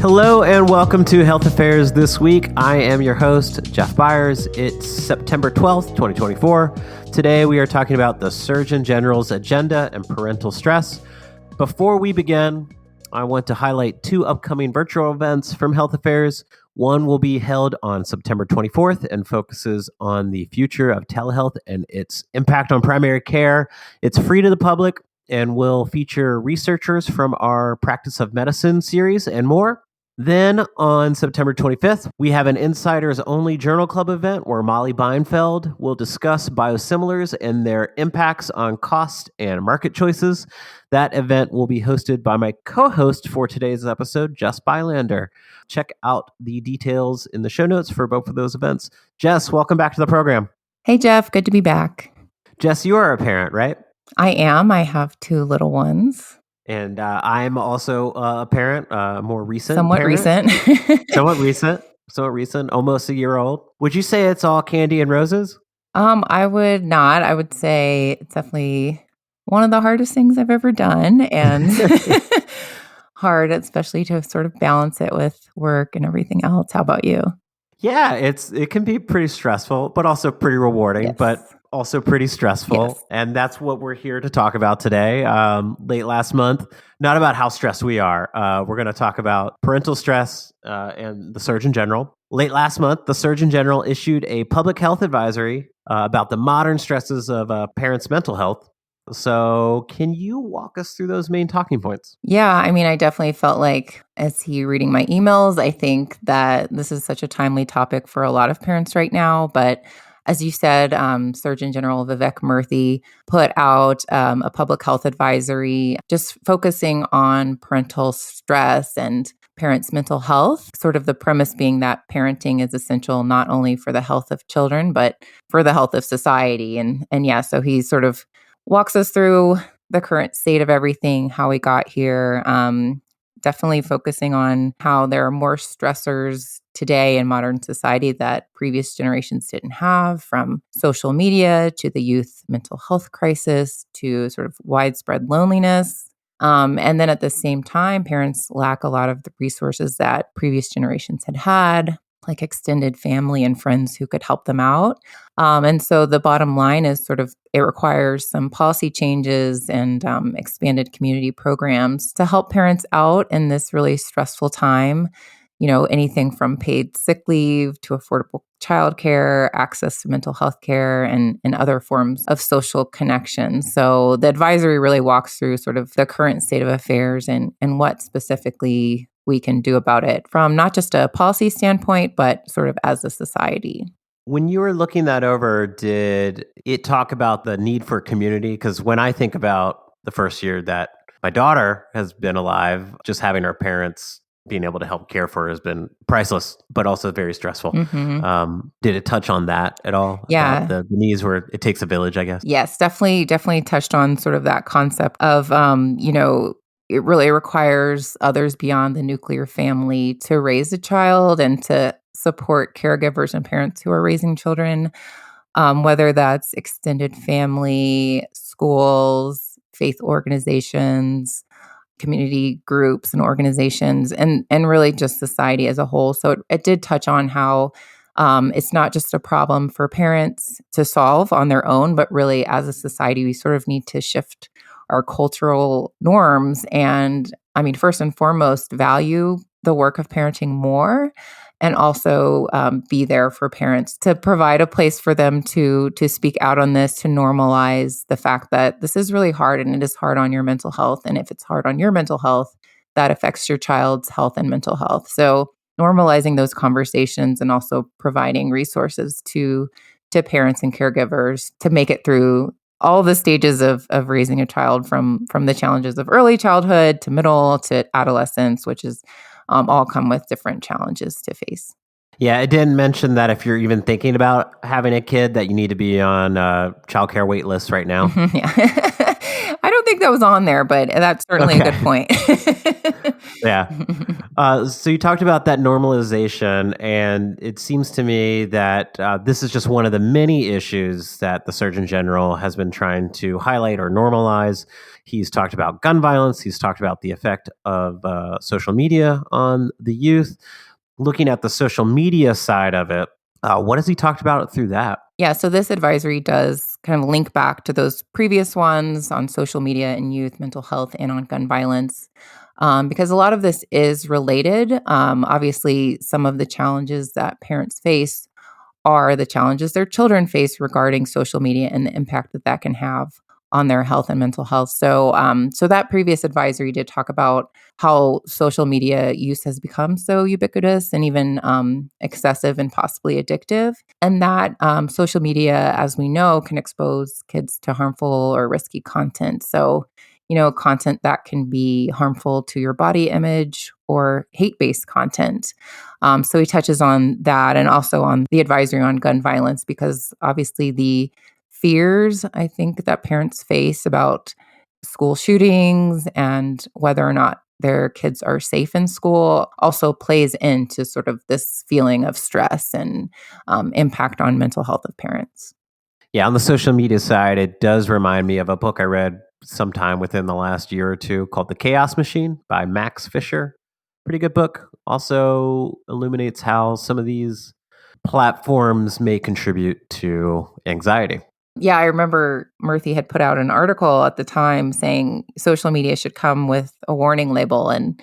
Hello and welcome to Health Affairs This Week. I am your host, Jeff Byers. It's September 12th, 2024. Today we are talking about the Surgeon General's agenda and parental stress. Before we begin, I want to highlight two upcoming virtual events from Health Affairs. One will be held on September 24th and focuses on the future of telehealth and its impact on primary care. It's free to the public and will feature researchers from our Practice of Medicine series and more. Then on September 25th, we have an Insiders Only Journal Club event where Molly Beinfeld will discuss biosimilars and their impacts on cost and market choices. That event will be hosted by my co-host for today's episode, Jess Bylander. Check out the details in the show notes for both of those events. Jess, welcome back to the program. Hey, Jeff. Good to be back. Jess, you are a parent, right? I am. I have two little ones. And I'm also a parent, more recent. Somewhat parent. recent. Somewhat recent, almost a year old. Would you say it's all candy and roses? I would not. I would say it's definitely one of the hardest things I've ever done, and hard, especially to sort of balance it with work and everything else. How about you? Yeah, it can be pretty stressful, but also pretty rewarding, Yes. but also pretty stressful. Yes. And that's what we're here to talk about today. Late last month, not about how stressed we are. We're going to talk about parental stress and the Surgeon General. Late last month, the Surgeon General issued a public health advisory about the modern stresses of parents' mental health. So can you walk us through those main talking points? Yeah, I mean, I definitely felt like as he reading my emails, I think that this is such a timely topic for a lot of parents right now. But as you said, Surgeon General Vivek Murthy put out a public health advisory just focusing on parental stress and parents' mental health, sort of the premise being that parenting is essential not only for the health of children, but for the health of society. And yeah, so he sort of walks us through the current state of everything, how we got here, definitely focusing on how there are more stressors today in modern society that previous generations didn't have, from social media to the youth mental health crisis to sort of widespread loneliness. And then at the same time, parents lack a lot of the resources that previous generations had, like extended family and friends who could help them out. And so the bottom line is sort of it requires some policy changes and expanded community programs to help parents out in this really stressful time. You know, anything from paid sick leave to affordable childcare, access to mental health care, and other forms of social connection. So the advisory really walks through sort of the current state of affairs and what specifically we can do about it from not just a policy standpoint, but sort of as a society. When you were looking that over, did it talk about the need for community? Because when I think about the first year that my daughter has been alive, just having her parents being able to help care for her has been priceless, but also very stressful. Mm-hmm. Did it touch on that at all? Yeah. The needs where it takes a village, I guess. Yes, definitely touched on sort of that concept of, it really requires others beyond the nuclear family to raise a child and to support caregivers and parents who are raising children, whether that's extended family, schools, faith organizations, community groups and organizations, and really just society as a whole. So it did touch on how it's not just a problem for parents to solve on their own, but really as a society, we sort of need to shift our cultural norms and, I mean, first and foremost, value the work of parenting more, and also be there for parents to provide a place for them to speak out on this, to normalize the fact that this is really hard and it is hard on your mental health. And if it's hard on your mental health, that affects your child's health and mental health. So normalizing those conversations and also providing resources to parents and caregivers to make it through all the stages of raising a child from the challenges of early childhood to middle to adolescence, which is all come with different challenges to face. Yeah, it didn't mention that if you're even thinking about having a kid that you need to be on a childcare wait list right now. Yeah. I don't think that was on there, but that's certainly a good point. Yeah. So you talked about that normalization, and it seems to me that this is just one of the many issues that the Surgeon General has been trying to highlight or normalize. He's talked about gun violence. He's talked about the effect of social media on the youth. Looking at the social media side of it, what has he talked about through that? Yeah, so this advisory does kind of link back to those previous ones on social media and youth mental health and on gun violence, because a lot of this is related. Obviously, some of the challenges that parents face are the challenges their children face regarding social media and the impact that that can have on their health and mental health. So that previous advisory did talk about how social media use has become so ubiquitous and even excessive and possibly addictive, and that social media, as we know, can expose kids to harmful or risky content. So, content that can be harmful to your body image or hate-based content. So he touches on that and also on the advisory on gun violence, because obviously the fears I think that parents face about school shootings and whether or not their kids are safe in school also plays into sort of this feeling of stress and impact on mental health of parents. Yeah, on the social media side, it does remind me of a book I read sometime within the last year or two called The Chaos Machine by Max Fisher. Pretty good book. Also illuminates how some of these platforms may contribute to anxiety. Yeah, I remember Murthy had put out an article at the time saying social media should come with a warning label. And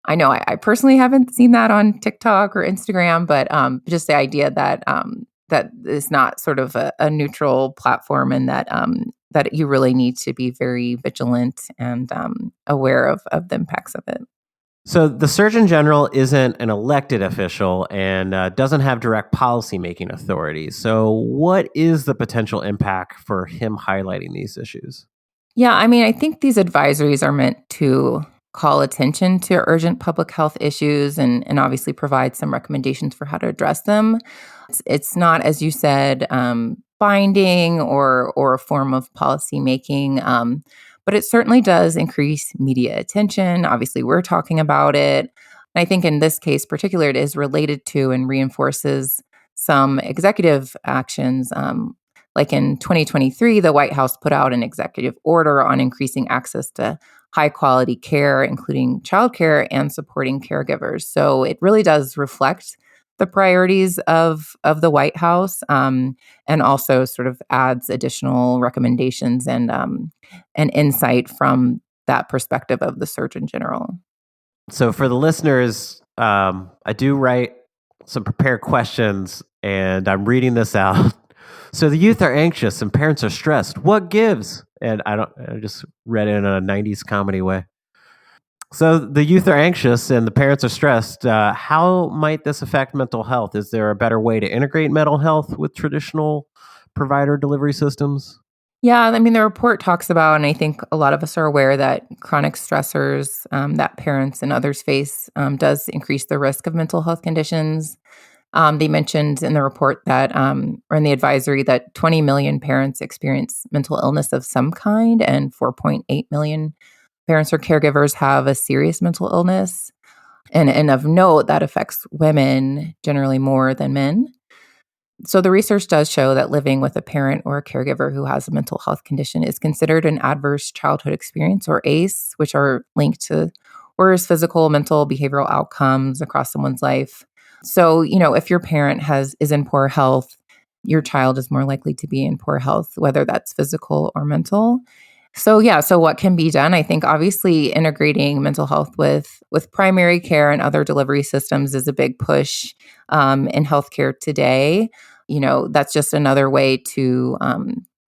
I know I personally haven't seen that on TikTok or Instagram, but just the idea that that is not sort of a neutral platform, and that that you really need to be very vigilant and aware of the impacts of it. So the Surgeon General isn't an elected official and doesn't have direct policymaking authority. So what is the potential impact for him highlighting these issues? Yeah, I mean, I think these advisories are meant to call attention to urgent public health issues and obviously provide some recommendations for how to address them. It's not, as you said, binding or a form of policy making, but it certainly does increase media attention. Obviously, we're talking about it. And I think in this case, particular, it is related to and reinforces some executive actions. Like in 2023, the White House put out an executive order on increasing access to high quality care, including childcare and supporting caregivers. So it really does reflect the priorities of the White House, and also sort of adds additional recommendations and insight from that perspective of the Surgeon General. So for the listeners, I do write some prepared questions and I'm reading this out. So the youth are anxious and parents are stressed. What gives? And I just read it in a 90s comedy way. So the youth are anxious and the parents are stressed. How might this affect mental health? Is there a better way to integrate mental health with traditional provider delivery systems? Yeah, I mean, the report talks about, and I think a lot of us are aware that chronic stressors that parents and others face does increase the risk of mental health conditions. They mentioned in the report that, or in the advisory, that 20 million parents experience mental illness of some kind, and 4.8 million parents or caregivers have a serious mental illness. And of note, that affects women generally more than men. So the research does show that living with a parent or a caregiver who has a mental health condition is considered an adverse childhood experience, or ACE, which are linked to worse physical, mental, behavioral outcomes across someone's life. So, if your parent is in poor health, your child is more likely to be in poor health, whether that's physical or mental. So yeah, so what can be done? I think obviously integrating mental health with primary care and other delivery systems is a big push in healthcare today. That's just another way to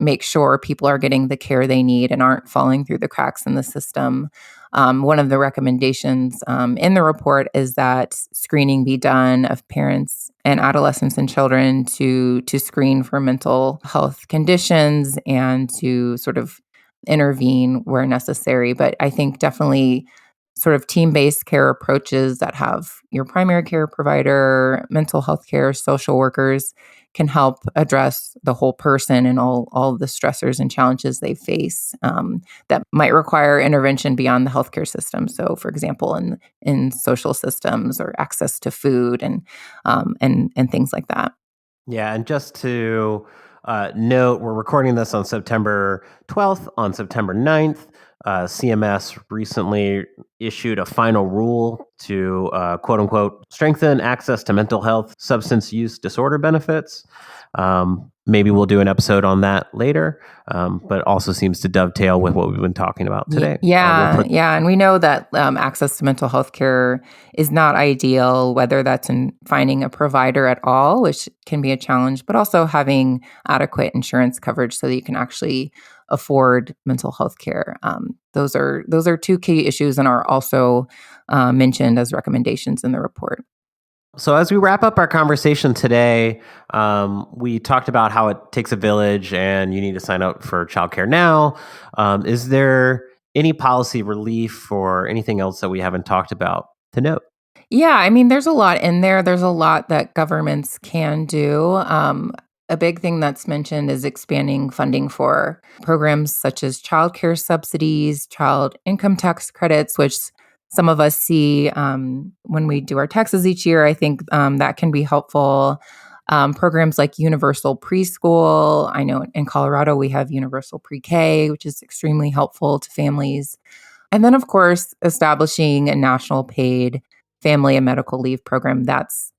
make sure people are getting the care they need and aren't falling through the cracks in the system. One of the recommendations in the report is that screening be done of parents and adolescents and children to screen for mental health conditions and to sort of intervene where necessary. But I think definitely sort of team-based care approaches that have your primary care provider, mental health care, social workers can help address the whole person and all the stressors and challenges they face that might require intervention beyond the healthcare system. So, for example, in social systems or access to food and things like that. Yeah, and just to note, we're recording this on September 12th. On September 9th, CMS recently issued a final rule to, quote unquote, strengthen access to mental health substance use disorder benefits. Maybe we'll do an episode on that later, but also seems to dovetail with what we've been talking about today. Yeah. And we know that access to mental health care is not ideal, whether that's in finding a provider at all, which can be a challenge, but also having adequate insurance coverage so that you can actually afford mental health care. Those are two key issues and are also mentioned as recommendations in the report. So as we wrap up our conversation today, we talked about how it takes a village and you need to sign up for childcare now. Is there any policy relief or anything else that we haven't talked about to note? Yeah, I mean, there's a lot in there. There's a lot that governments can do. A big thing that's mentioned is expanding funding for programs such as childcare subsidies, child income tax credits, which some of us see when we do our taxes each year. I think that can be helpful. Programs like universal preschool. I know in Colorado we have universal pre-K, which is extremely helpful to families. And then, of course, establishing a national paid family and medical leave program that's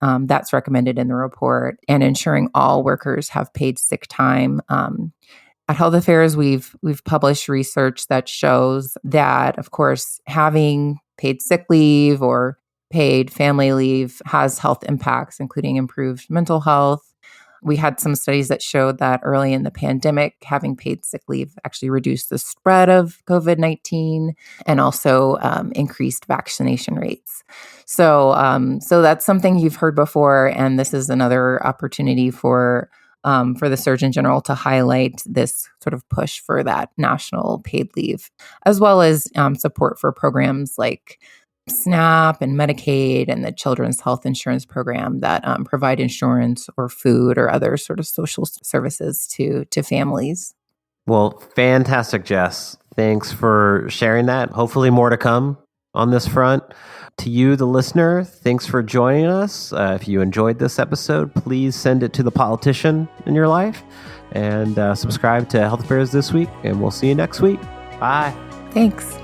recommended in the report, and ensuring all workers have paid sick time. At Health Affairs, we've published research that shows that, of course, having paid sick leave or paid family leave has health impacts, including improved mental health. We had some studies that showed that early in the pandemic, having paid sick leave actually reduced the spread of COVID-19 and also increased vaccination rates. So that's something you've heard before, and this is another opportunity for the Surgeon General to highlight this sort of push for that national paid leave, as well as support for programs like SNAP and Medicaid and the Children's Health Insurance Program that provide insurance or food or other sort of social services to families. Well, fantastic, Jess. Thanks for sharing that. Hopefully more to come on this front. To you, the listener, thanks for joining us. If you enjoyed this episode, please send it to the politician in your life and subscribe to Health Affairs This Week, and we'll see you next week. Bye. Thanks.